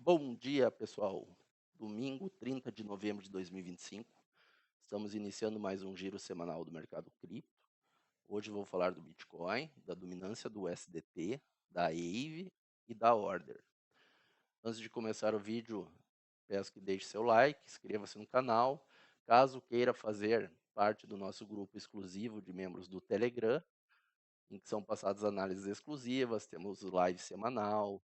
Bom dia, pessoal. Domingo, 30 de novembro de 2025. Estamos iniciando mais um giro semanal do mercado cripto. Hoje vou falar do Bitcoin, da dominância do USDT, da Aave e da Order. Antes de começar o vídeo, peço que deixe seu like, inscreva-se no canal. Caso queira fazer parte do nosso grupo exclusivo de membros do Telegram, em que são passadas análises exclusivas, temos live semanal,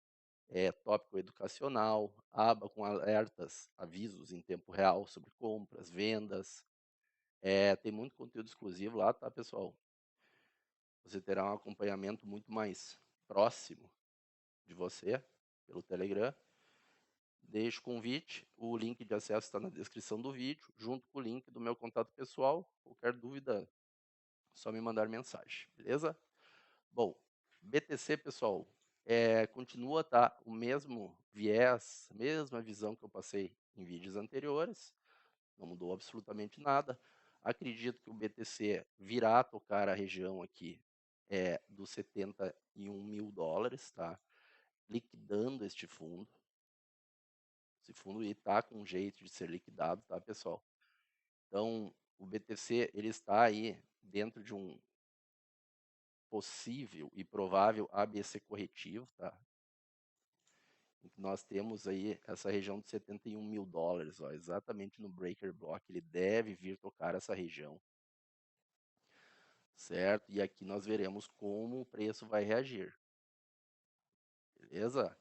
tópico educacional, aba com alertas, avisos em tempo real sobre compras, vendas. Tem muito conteúdo exclusivo lá, tá, pessoal? Você terá um acompanhamento muito mais próximo de você pelo Telegram. Deixo o convite, o link de acesso está na descrição do vídeo, junto com o link do meu contato pessoal. Qualquer dúvida, é só me mandar mensagem, beleza? Bom, BTC, pessoal, continua tá, o mesmo viés, mesma visão que eu passei em vídeos anteriores, não mudou absolutamente nada. Acredito que o BTC virá a tocar a região aqui dos 71 mil dólares, tá? Liquidando este fundo. Esse fundo está com um jeito de ser liquidado, tá, pessoal? Então, o BTC ele está aí dentro de um possível e provável ABC corretivo, tá? Nós temos aí essa região de 71 mil dólares, ó, exatamente no breaker block, ele deve vir tocar essa região, certo? E aqui nós veremos como o preço vai reagir, beleza?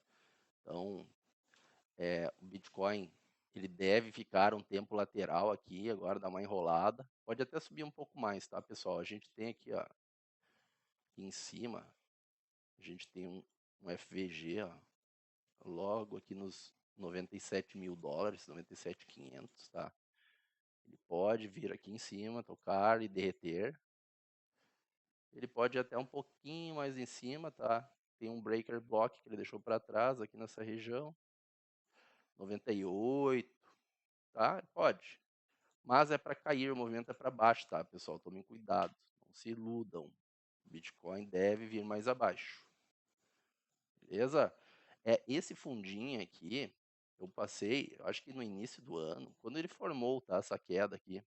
Então, o Bitcoin, ele deve ficar um tempo lateral aqui, agora dá uma enrolada, pode até subir um pouco mais, tá, pessoal? A gente tem aqui, ó, aqui em cima, a gente tem um FVG, ó, logo aqui nos 97 mil dólares, 97.500, tá? Ele pode vir aqui em cima, tocar e derreter. Ele pode ir até um pouquinho mais em cima, tá? Tem um breaker block que ele deixou para trás aqui nessa região. 98, tá? Pode. Mas é para cair, o movimento é para baixo, tá, pessoal? Tomem cuidado, não se iludam. O Bitcoin deve vir mais abaixo. Beleza? Esse fundinho aqui, eu passei, eu acho que no início do ano, quando ele formou, tá, essa queda aqui.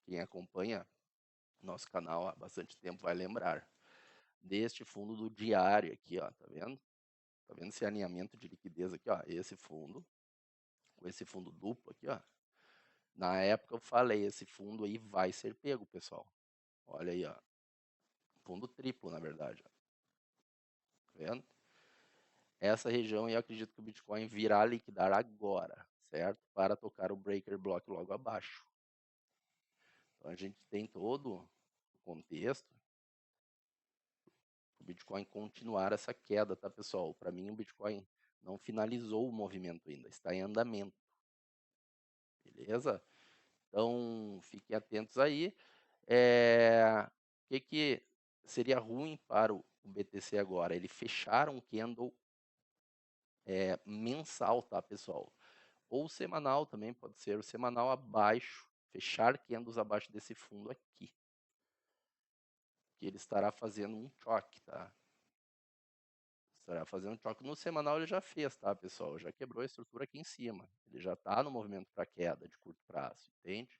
Quem acompanha nosso canal há bastante tempo vai lembrar deste fundo do diário aqui, ó, tá vendo? Tá vendo esse alinhamento de liquidez aqui, ó? Esse fundo, com esse fundo duplo aqui, ó. Na época eu falei, esse fundo aí vai ser pego, pessoal. Olha aí, ó. Fundo triplo, na verdade, ó. Tá vendo? Essa região eu acredito que o Bitcoin virá liquidar agora, certo? Para tocar o breaker block logo abaixo. Então a gente tem todo o contexto o Bitcoin continuar essa queda, tá, pessoal? Para mim, o Bitcoin não finalizou o movimento ainda, está em andamento, beleza? Então, fiquem atentos aí. O que seria ruim para o BTC agora? Ele fechar um candle mensal, tá, pessoal? Ou semanal também pode ser, o semanal abaixo, fechar candles abaixo desse fundo aqui. Que ele estará fazendo um choque, tá? Estará fazendo choque. No semanal ele já fez, tá, pessoal? Já quebrou a estrutura aqui em cima. Ele já está no movimento para queda de curto prazo, entende?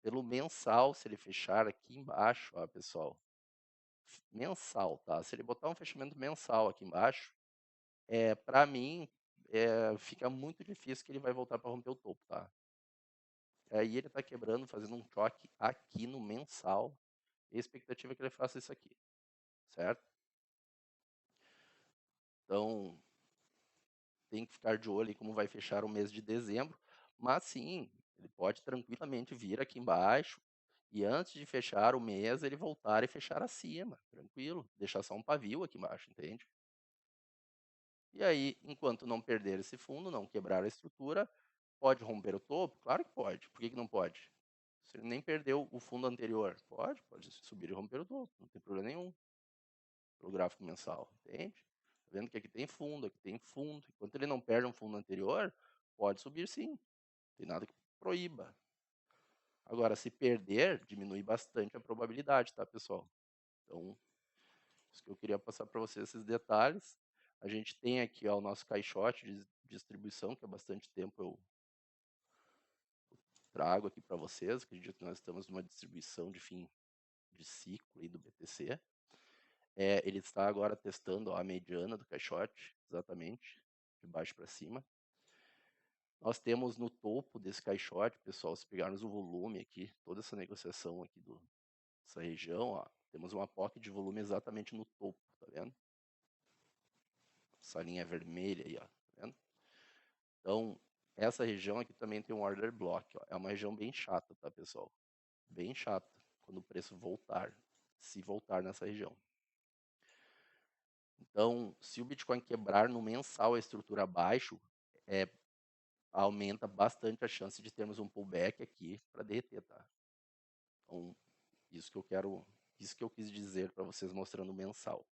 Pelo mensal, se ele fechar aqui embaixo, ó, pessoal, mensal, tá? Se ele botar um fechamento mensal aqui embaixo, para mim, fica muito difícil que ele vai voltar para romper o topo, tá? Aí ele está quebrando, fazendo um choque aqui no mensal. E a expectativa é que ele faça isso aqui, certo? Então, tem que ficar de olho em como vai fechar o mês de dezembro, mas sim, ele pode tranquilamente vir aqui embaixo e antes de fechar o mês ele voltar e fechar acima, tranquilo, deixar só um pavio aqui embaixo, entende? E aí, enquanto não perder esse fundo, não quebrar a estrutura, pode romper o topo? Claro que pode. Por que não pode? Se ele nem perdeu o fundo anterior, pode subir e romper o topo, não tem problema nenhum. Pelo gráfico mensal, entende? Tá vendo que aqui tem fundo, aqui tem fundo. Enquanto ele não perde um fundo anterior, pode subir sim. Não tem nada que proíba. Agora, se perder, diminui bastante a probabilidade, tá, pessoal? Então, isso que eu queria passar para vocês, esses detalhes. A gente tem aqui ó, o nosso caixote de distribuição, que há bastante tempo eu trago aqui para vocês. Acredito que nós estamos numa distribuição de fim de ciclo aí do BTC. Ele está agora testando ó, a mediana do caixote, exatamente, de baixo para cima. Nós temos no topo desse caixote, pessoal, se pegarmos o volume aqui, toda essa negociação aqui dessa região, ó, temos uma POC de volume exatamente no topo, tá vendo? Essa linha vermelha aí, ó, tá vendo? Então, essa região aqui também tem um order block, ó. É uma região bem chata, tá, pessoal? Bem chata, quando o preço voltar, se voltar nessa região. Então, se o Bitcoin quebrar no mensal a estrutura abaixo, aumenta bastante a chance de termos um pullback aqui para derreter, tá? Então, isso que eu quis dizer para vocês mostrando o mensal.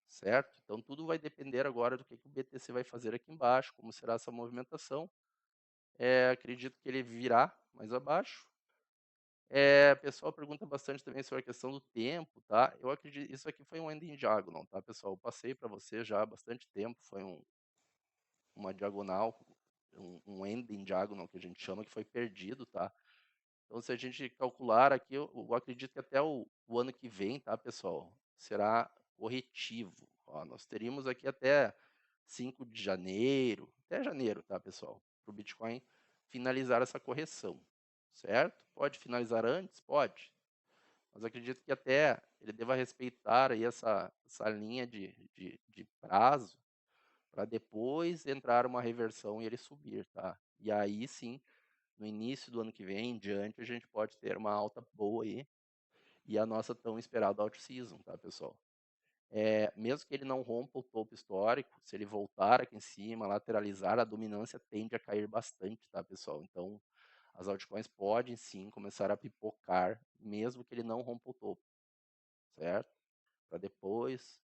Certo? Então, tudo vai depender agora do que o BTC vai fazer aqui embaixo, como será essa movimentação. Acredito que ele virá mais abaixo. O pessoal pergunta bastante também sobre a questão do tempo, tá? Eu acredito, isso aqui foi um ending diagonal, tá, pessoal? Eu passei para você já há bastante tempo, foi uma diagonal, um ending diagonal que a gente chama, que foi perdido, tá? Então, se a gente calcular aqui, eu acredito que até o ano que vem, tá, pessoal, será corretivo. Ó, nós teríamos aqui até 5 de janeiro, até janeiro, tá, pessoal, para o Bitcoin finalizar essa correção, certo? Pode finalizar antes? Pode. Mas acredito que até ele deva respeitar aí essa linha de prazo para depois entrar uma reversão e ele subir, tá? E aí sim, no início do ano que vem em diante, a gente pode ter uma alta boa aí e a nossa tão esperada out-season, tá, pessoal? Mesmo que ele não rompa o topo histórico, se ele voltar aqui em cima, lateralizar, a dominância tende a cair bastante, tá, pessoal? Então, as altcoins podem sim começar a pipocar, mesmo que ele não rompa o topo, certo? Para depois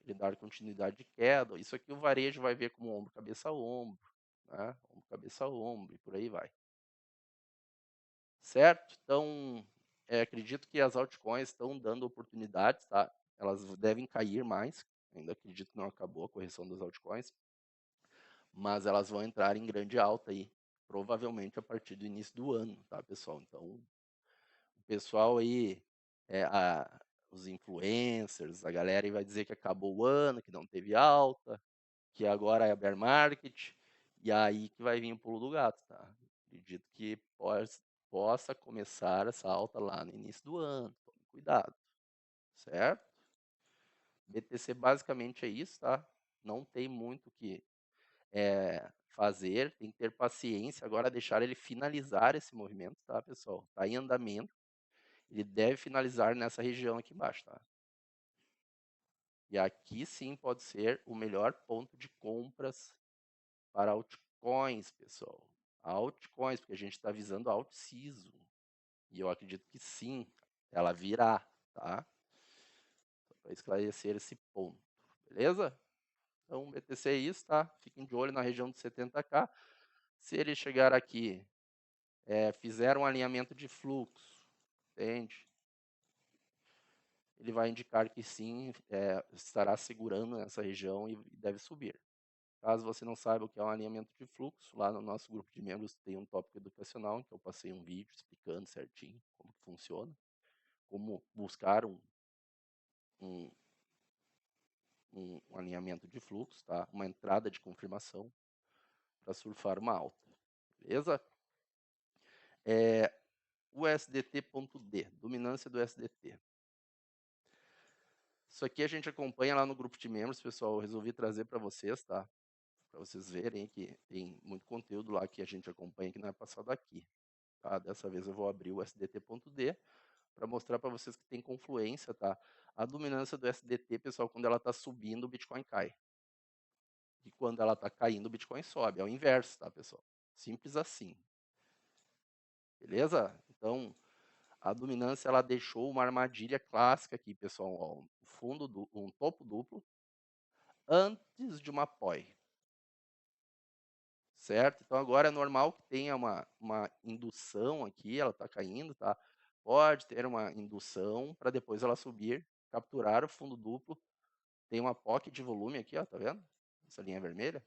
ele dar continuidade de queda. Isso aqui o varejo vai ver como ombro, cabeça, ombro, né? Ombro, cabeça, ombro, e por aí vai. Certo? Então, acredito que as altcoins estão dando oportunidades, tá? Elas devem cair mais, ainda acredito que não acabou a correção das altcoins, mas elas vão entrar em grande alta aí, provavelmente a partir do início do ano, tá, pessoal? Então, o pessoal aí, os influencers, a galera aí vai dizer que acabou o ano, que não teve alta, que agora é bear market, e aí que vai vir o pulo do gato, tá? Acredito que possa começar essa alta lá no início do ano, tome cuidado, certo? BTC basicamente é isso, tá? Não tem muito o que fazer, tem que ter paciência, agora deixar ele finalizar esse movimento, tá, pessoal? Tá em andamento, ele deve finalizar nessa região aqui embaixo, tá? E aqui sim pode ser o melhor ponto de compras para altcoins, pessoal. Altcoins, porque a gente está visando a alt-season. E eu acredito que sim, ela virá, tá? Para esclarecer esse ponto, beleza? Então, o BTC é isso, tá? Fiquem de olho na região de 70k. Se ele chegar aqui, fizer um alinhamento de fluxo, entende? Ele vai indicar que sim, estará segurando essa região e deve subir. Caso você não saiba o que é um alinhamento de fluxo, lá no nosso grupo de membros tem um tópico educacional em que eu passei um vídeo explicando certinho como que funciona, como buscar um, um alinhamento de fluxo, tá? Uma entrada de confirmação para surfar uma alta, beleza? O USDT.D, dominância do USDT. Isso aqui a gente acompanha lá no grupo de membros, pessoal. Eu resolvi trazer para vocês, tá? Para vocês verem que tem muito conteúdo lá que a gente acompanha que não é passado aqui. Tá? Dessa vez eu vou abrir o SDT.D para mostrar para vocês que tem confluência, tá? A dominância do SDT, pessoal, quando ela está subindo, o Bitcoin cai. E quando ela está caindo, o Bitcoin sobe. É o inverso, tá, pessoal? Simples assim. Beleza? Então, a dominância ela deixou uma armadilha clássica aqui, pessoal. Ó, um topo duplo antes de uma POI. Certo? Então agora é normal que tenha uma indução aqui, ela está caindo, tá? Pode ter uma indução para depois ela subir, capturar o fundo duplo tem uma POC de volume aqui, ó, tá vendo? Essa linha vermelha.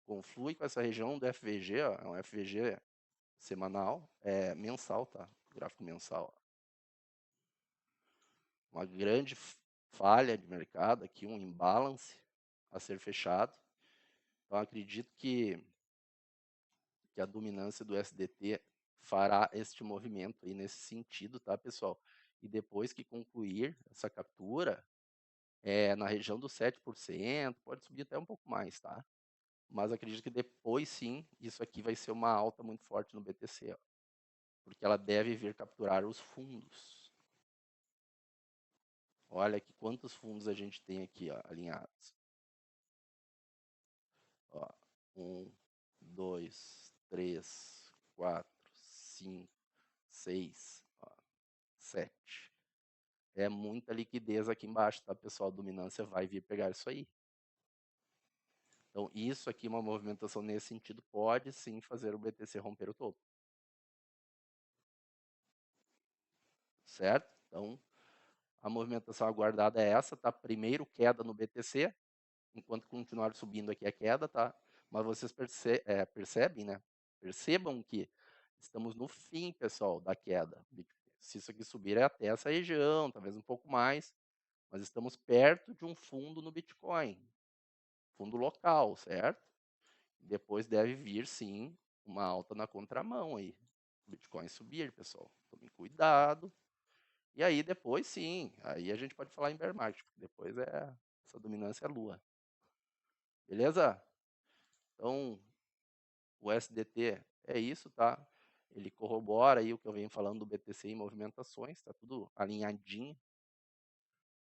Conflui com essa região do FVG, ó, é um FVG semanal, mensal, tá? Gráfico mensal. Uma grande falha de mercado aqui, um imbalance a ser fechado. Então, acredito que a dominância do SDT fará este movimento aí nesse sentido, tá, pessoal? E depois que concluir essa captura, na região dos 7%, pode subir até um pouco mais, tá? Mas acredito que depois sim, isso aqui vai ser uma alta muito forte no BTC, ó, porque ela deve vir capturar os fundos. Olha aqui quantos fundos a gente tem aqui, ó, alinhados. Ó, 1, 2, 3, 4, 5, 6, 7. É muita liquidez aqui embaixo, tá, pessoal? A dominância vai vir pegar isso aí. Então, isso aqui, uma movimentação nesse sentido, pode sim fazer o BTC romper o topo. Certo? Então, a movimentação aguardada é essa, tá? Primeiro queda no BTC, enquanto continuar subindo aqui a queda, tá? Mas vocês percebem, né? Percebam que estamos no fim, pessoal, da queda. Se isso aqui subir é até essa região, talvez um pouco mais, mas estamos perto de um fundo no Bitcoin, fundo local, certo? Depois deve vir, sim, uma alta na contramão aí. O Bitcoin subir, pessoal. Tomem cuidado. E aí depois, sim, aí a gente pode falar em bear market, porque depois essa dominância é lua. Beleza? Então, o SDT é isso, tá? Ele corrobora aí o que eu venho falando do BTC em movimentações, tá tudo alinhadinho.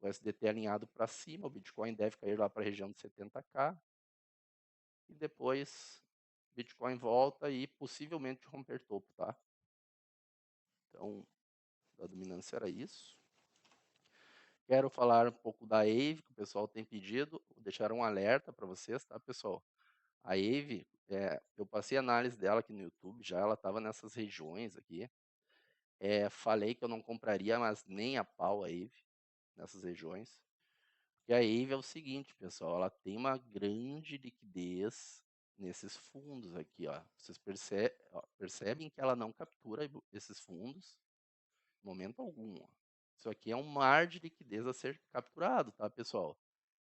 O SDT alinhado para cima, o Bitcoin deve cair lá para a região de 70k. E depois, Bitcoin volta e possivelmente romper topo, tá? Então, a dominância era isso. Quero falar um pouco da AVE, que o pessoal tem pedido, deixar um alerta para vocês, tá, pessoal? A AVE, eu passei a análise dela aqui no YouTube, já ela estava nessas regiões aqui. Falei que eu não compraria, mas nem a pau a AVE, nessas regiões. Porque a AVE é o seguinte, pessoal, ela tem uma grande liquidez nesses fundos aqui, ó. Vocês percebem que ela não captura esses fundos em momento algum, ó. Isso aqui é um mar de liquidez a ser capturado, tá, pessoal?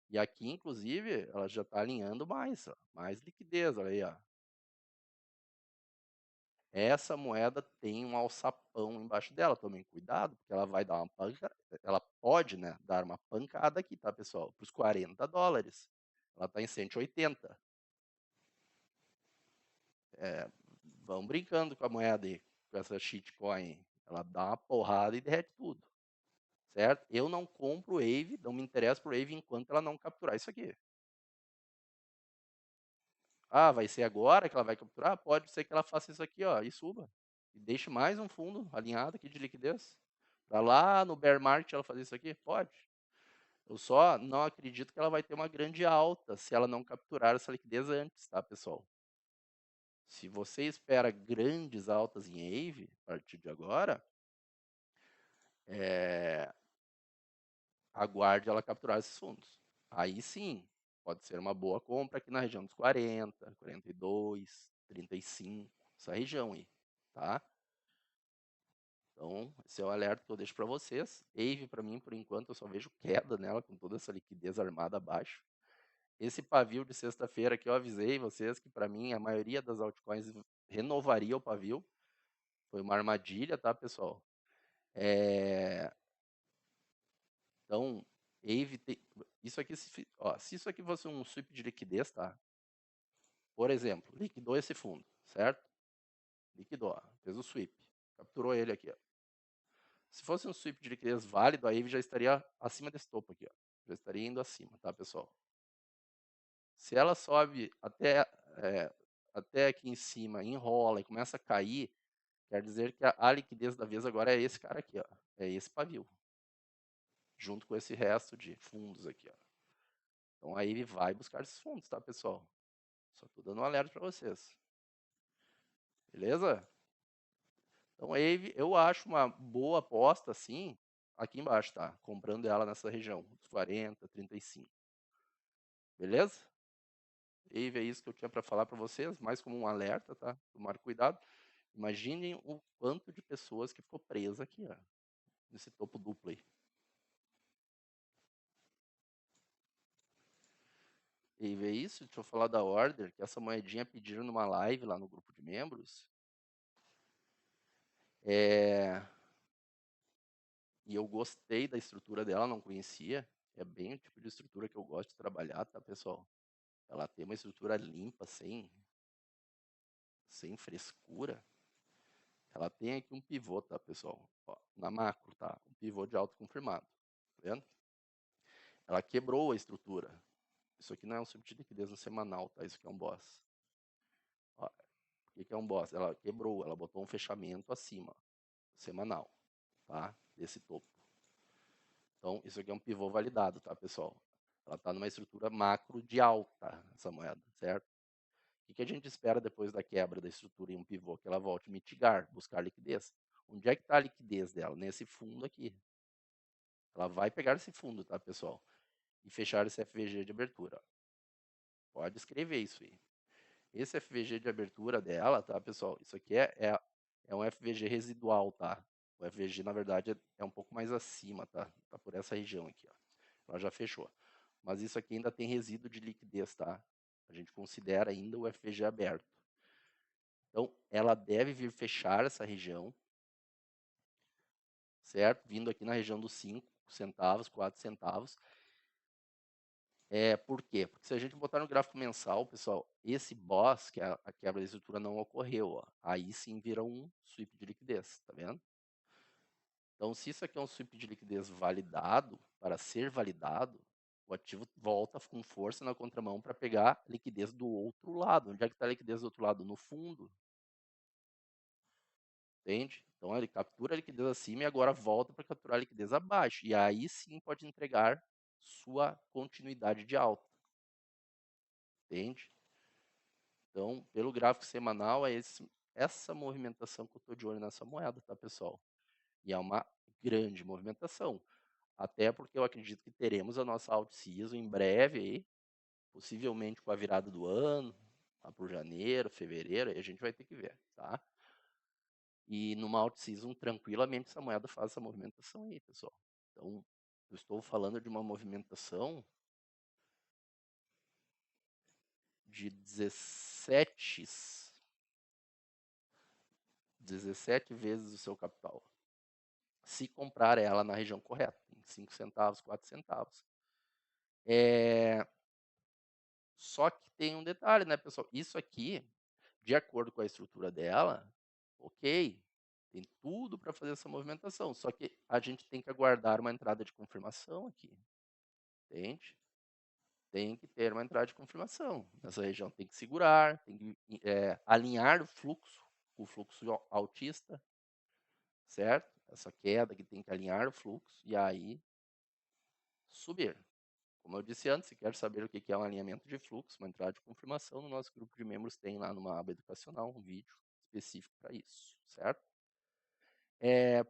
E aqui, inclusive, ela já está alinhando mais, ó, mais liquidez, olha aí, ó. Essa moeda tem um alçapão embaixo dela, tomem cuidado, porque ela vai dar uma pancada, ela pode, né, dar uma pancada aqui, tá, pessoal? Para os 40 dólares. Ela está em 180. Vão brincando com a moeda aí, com essa shitcoin. Ela dá uma porrada e derrete tudo. Certo? Eu não compro Wave, não me interesso por Wave enquanto ela não capturar isso aqui. Ah, vai ser agora que ela vai capturar? Pode ser que ela faça isso aqui, ó, e suba. E deixe mais um fundo alinhado aqui de liquidez. Para lá no bear market ela fazer isso aqui? Pode. Eu só não acredito que ela vai ter uma grande alta se ela não capturar essa liquidez antes, tá, pessoal? Se você espera grandes altas em Wave a partir de agora, aguarde ela capturar esses fundos. Aí sim, pode ser uma boa compra aqui na região dos 40, 42, 35, essa região aí, tá? Então, esse é o alerta que eu deixo para vocês. Ave, para mim, por enquanto, eu só vejo queda nela, com toda essa liquidez armada abaixo. Esse pavio de sexta-feira que eu avisei vocês que, para mim, a maioria das altcoins renovaria o pavio. Foi uma armadilha, tá, pessoal? Então, Ave, isso aqui, se isso aqui fosse um sweep de liquidez, tá? Por exemplo, liquidou esse fundo, certo? Liquidou, ó, fez o sweep, capturou ele aqui, ó. Se fosse um sweep de liquidez válido, a Ave já estaria acima desse topo aqui, ó. Já estaria indo acima, tá, pessoal? Se ela sobe até aqui em cima, enrola e começa a cair, quer dizer que a liquidez da vez agora é esse cara aqui, ó. É esse pavio. Junto com esse resto de fundos aqui, ó. Então a Ave vai buscar esses fundos, tá, pessoal? Só tô dando um alerta para vocês. Beleza? Então, a Wave, eu acho uma boa aposta, sim, aqui embaixo, tá? Comprando ela nessa região, dos 40, 35. Beleza? E é isso que eu tinha para falar para vocês, mais como um alerta, tá? Tomar cuidado. Imaginem o quanto de pessoas que ficou presa aqui, ó, nesse topo duplo aí. E ver isso, deixa eu falar da order, que essa moedinha pediram numa live lá no grupo de membros. E eu gostei da estrutura dela, não conhecia. É bem o tipo de estrutura que eu gosto de trabalhar, tá, pessoal? Ela tem uma estrutura limpa, sem frescura. Ela tem aqui um pivô, tá, pessoal? Ó, na macro, tá? Um pivô de alto confirmado. Tá vendo? Ela quebrou a estrutura. Isso aqui não é um subtil de liquidez no semanal, tá? Isso aqui é um boss. Ó, o que é um boss? Ela quebrou, ela botou um fechamento acima, semanal, tá? Desse topo. Então, isso aqui é um pivô validado, tá, pessoal? Ela está numa estrutura macro de alta, essa moeda, certo? O que a gente espera depois da quebra da estrutura em um pivô? Que ela volte a mitigar, buscar liquidez. Onde é que está a liquidez dela? Nesse fundo aqui. Ela vai pegar esse fundo, tá, pessoal? E fechar esse FVG de abertura. Pode escrever isso aí. Esse FVG de abertura dela, tá, pessoal? Isso aqui é um FVG residual, tá? O FVG, na verdade, é um pouco mais acima, tá? Tá por essa região aqui, ó. Ela já fechou. Mas isso aqui ainda tem resíduo de liquidez, tá? A gente considera ainda o FVG aberto. Então, ela deve vir fechar essa região, certo? Vindo aqui na região dos 5 centavos, 4 centavos. Por quê? Porque se a gente botar no gráfico mensal, pessoal, esse boss, que é a quebra da estrutura, não ocorreu. Ó. Aí sim vira um sweep de liquidez, tá vendo? Então, se isso aqui é um sweep de liquidez validado, para ser validado, o ativo volta com força na contramão para pegar liquidez do outro lado. Onde é que está a liquidez do outro lado? No fundo. Entende? Então, ele captura a liquidez acima e agora volta para capturar a liquidez abaixo. E aí sim pode entregar sua continuidade de alta. Entende? Então, pelo gráfico semanal, é essa movimentação que eu estou de olho nessa moeda, tá, pessoal? E é uma grande movimentação. Até porque eu acredito que teremos a nossa out-season em breve aí, possivelmente com a virada do ano, lá por janeiro, fevereiro, aí a gente vai ter que ver, tá? E numa out-season, tranquilamente, essa moeda faz essa movimentação aí, pessoal. Então, eu estou falando de uma movimentação de 17 vezes o seu capital. Se comprar ela na região correta, em 5 centavos, 4 centavos. Só que tem um detalhe, né, pessoal? Isso aqui, de acordo com a estrutura dela, ok, tem tudo para fazer essa movimentação. Só que a gente tem que aguardar uma entrada de confirmação aqui, entende? Tem que ter uma entrada de confirmação. Nessa região tem que segurar, tem que alinhar o fluxo altista, certo? Essa queda que tem que alinhar o fluxo e aí subir. Como eu disse antes, se quer saber o que é um alinhamento de fluxo, uma entrada de confirmação, no nosso grupo de membros tem lá numa aba educacional um vídeo específico para isso, certo?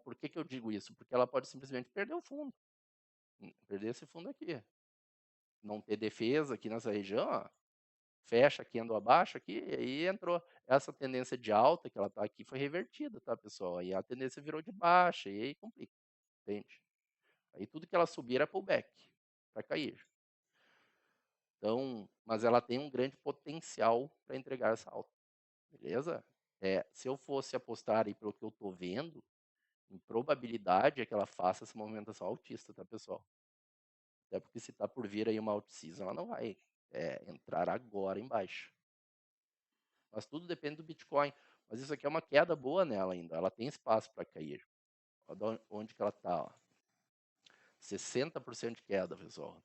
Por que eu digo isso? Porque ela pode simplesmente perder o fundo, perder esse fundo aqui. Não ter defesa aqui nessa região, ó, fecha aqui, andou abaixo aqui, e aí entrou. Essa tendência de alta que ela está aqui foi revertida, tá, pessoal? Aí a tendência virou de baixa, e aí complica, entende? Aí tudo que ela subir é pullback, para cair. Então, mas ela tem um grande potencial para entregar essa alta, beleza? Se eu fosse apostar aí pelo que eu estou vendo, em probabilidade é que ela faça essa movimentação altista, tá, pessoal? Até porque se está por vir aí uma alt-season, ela não vai entrar agora em baixa. Mas tudo depende do Bitcoin. Mas isso aqui é uma queda boa nela ainda. Ela tem espaço para cair. Olha onde que ela está. 60% de queda, pessoal.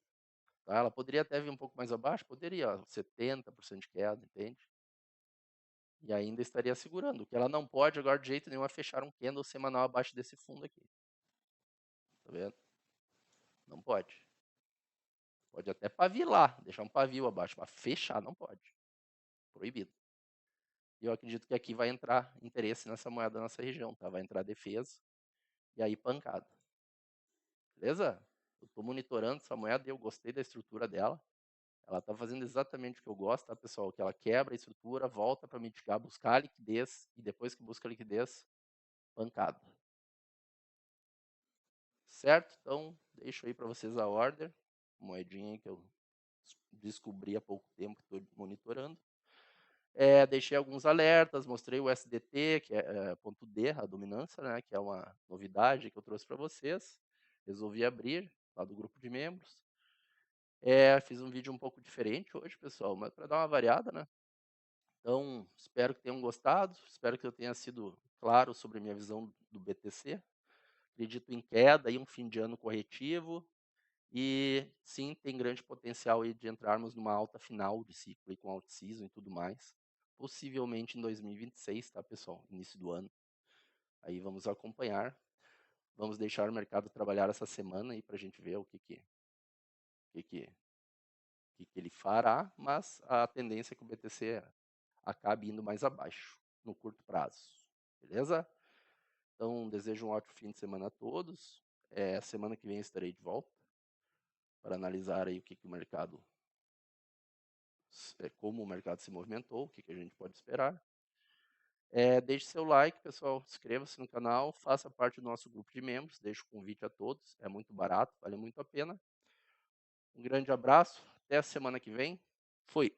Tá? Ela poderia até vir um pouco mais abaixo? Poderia. 70% de queda, entende? E ainda estaria segurando. O que ela não pode agora de jeito nenhum é fechar um candle semanal abaixo desse fundo aqui. Tá vendo? Não pode. Pode até pavilar, deixar um pavio abaixo, mas fechar não pode. Proibido. E eu acredito que aqui vai entrar interesse nessa moeda nessa região, tá? Vai entrar defesa e aí pancada. Beleza? Eu estou monitorando essa moeda e eu gostei da estrutura dela. Ela está fazendo exatamente o que eu gosto, tá, pessoal? Que ela quebra a estrutura, volta para mitigar, buscar a liquidez, e depois que busca a liquidez, pancada. Certo? Então, deixo aí para vocês a order, moedinha que eu descobri há pouco tempo, que estou monitorando. Deixei alguns alertas, mostrei o SDT, que é ponto D, a dominância, né, que é uma novidade que eu trouxe para vocês. Resolvi abrir lá do grupo de membros. Fiz um vídeo um pouco diferente hoje, pessoal, mas para dar uma variada, né? Então, espero que tenham gostado, espero que eu tenha sido claro sobre a minha visão do BTC. Acredito em queda e um fim de ano corretivo. E sim, tem grande potencial aí de entrarmos numa alta final de ciclo, aí, com out-season e tudo mais. Possivelmente em 2026, tá, pessoal? Início do ano. Aí vamos acompanhar. Vamos deixar o mercado trabalhar essa semana aí para a gente ver o que ele fará, mas a tendência é que o BTC acabe indo mais abaixo no curto prazo. Beleza? Então, desejo um ótimo fim de semana a todos. Semana que vem estarei de volta para analisar aí o que o mercado, como o mercado se movimentou, o que a gente pode esperar. Deixe seu like, pessoal, inscreva-se no canal, faça parte do nosso grupo de membros, deixo o convite a todos, é muito barato, vale muito a pena. Um grande abraço, até a semana que vem, fui!